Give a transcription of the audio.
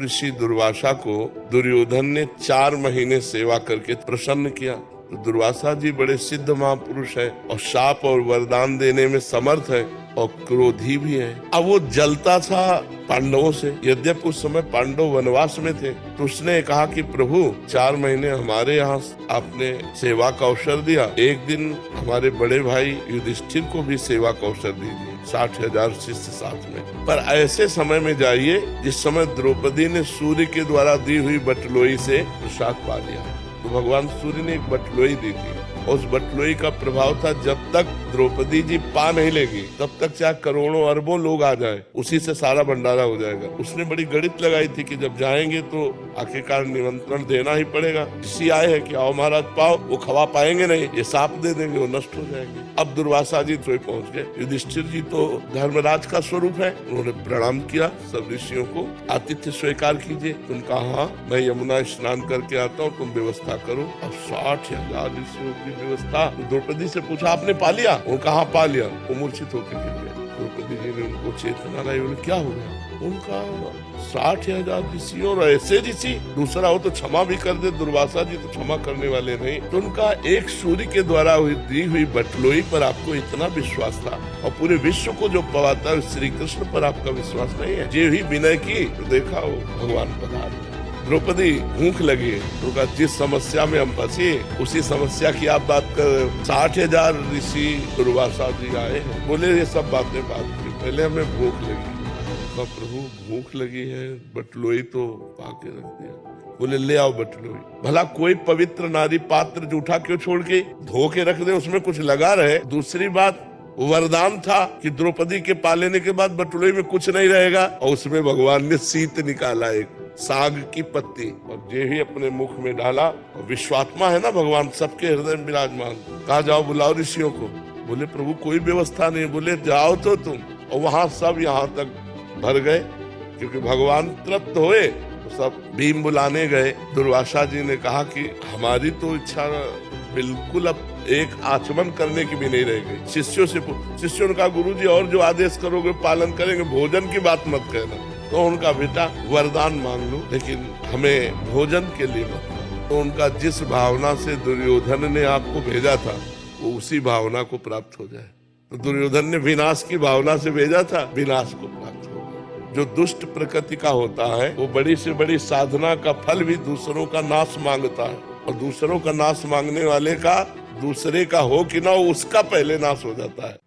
ऋषि दुर्वासा को दुर्योधन ने 4 महीने सेवा करके प्रसन्न किया। तो दुर्वासा जी बड़े सिद्ध महापुरुष है और शाप और वरदान देने में समर्थ है और क्रोधी भी है। अब वो जलता था पांडवों से, यद्यपि उस समय पांडव वनवास में थे। तो उसने कहा कि प्रभु 4 महीने हमारे यहाँ आपने सेवा का अवसर दिया, एक दिन हमारे बड़े भाई युधिष्ठिर को भी सेवा का अवसर दीजिए, 60,000 शिष्य साथ में। पर ऐसे समय में जाइए जिस समय द्रौपदी ने सूर्य के द्वारा दी हुई बटलोई से प्रसाद पा लिया। तो भगवान सूर्य ने एक बटलोई दी थी और उस बटलोई का प्रभाव था जब तक द्रौपदी जी पा नहीं लेगी तब तक चाहे करोड़ों अरबों लोग आ जाए उसी से सारा भंडारा हो जाएगा। उसने बड़ी गणित लगाई थी कि जब जाएंगे तो आखिरकार निमंत्रण देना ही पड़ेगा। किसी आए है कि आओ महाराज पाओ, वो खवा पाएंगे नहीं, ये साप दे देंगे, वो नष्ट हो जाएंगे। अब दुर्वासा जी तो पहुंच गए। युधिष्ठिर जी तो धर्मराज का स्वरूप है, उन्होंने प्रणाम किया सब ऋषियों को, आतिथ्य स्वीकार कीजिए। उनका हाँ मैं यमुना स्नान करके आता हूँ, तुम व्यवस्था करो। अब 60,000 ऋषियों की व्यवस्था। द्रौपदी से पूछा आपने पा लिया? वो कहा पा लिया। वो मूर्छित होकर गिर गए। द्रौपदी जी ने उनको चेतना लाई, बोले क्या हो गया? उनका 60,000 ऋषि और ऐसे ऋषि, दूसरा हो तो क्षमा भी कर दे, दुर्वासा जी तो क्षमा करने वाले नहीं। तो उनका एक सूर्य के द्वारा दी हुई बटलोई पर आपको इतना विश्वास था और पूरे विश्व को जो पवाता है श्री कृष्ण पर आपका विश्वास नहीं है। जे ही विनय की तो देखा हो भगवान पधार। द्रौपदी भूख लगी तो कहा जिस समस्या में हम फंसे उसी समस्या की आप बात कर। 60,000 ऋषि दुर्वासा जी आए, बोले ये सब बातें बात की, पहले हमें भूख लगी। प्रभु भूख लगी है, बटलोई तो पाके रख दिया। बोले ले आओ बटलोई। भला कोई पवित्र नारी पात्र जूठा क्यों छोड़ के धो के रख दे, उसमें कुछ लगा रहे। दूसरी बात वरदान था कि द्रौपदी के पा लेने के बाद बटलोई में कुछ नहीं रहेगा और उसमें भगवान ने शीत निकाला, एक साग की पत्ती, और जे ही अपने मुख में डाला। और विश्वात्मा है ना भगवान, सबके हृदय में विराजमान। कहा जाओ बुलाओ ऋषियों को। बोले प्रभु कोई व्यवस्था नहीं। बोले जाओ तो तुम। और वहां सब यहाँ तक भर गए क्योंकि भगवान तृप्त हुए तो सब भीम बुलाने गए। दुर्वासा जी ने कहा कि हमारी तो इच्छा बिल्कुल अब एक आचमन करने की भी नहीं रह गई। शिष्यों ने कहा गुरुजी और जो आदेश करोगे पालन करेंगे, भोजन की बात मत कहना। तो उनका बेटा वरदान मांग लो लेकिन हमें भोजन के लिए मत। तो उनका जिस भावना से दुर्योधन ने आपको भेजा था वो उसी भावना को प्राप्त हो जाए। तो दुर्योधन ने विनाश की भावना से भेजा था, विनाश को प्राप्त हो गया। जो दुष्ट प्रकृति का होता है वो बड़ी से बड़ी साधना का फल भी दूसरों का नाश मांगता है, और दूसरों का नाश मांगने वाले का दूसरे का हो कि ना हो उसका पहले नाश हो जाता है।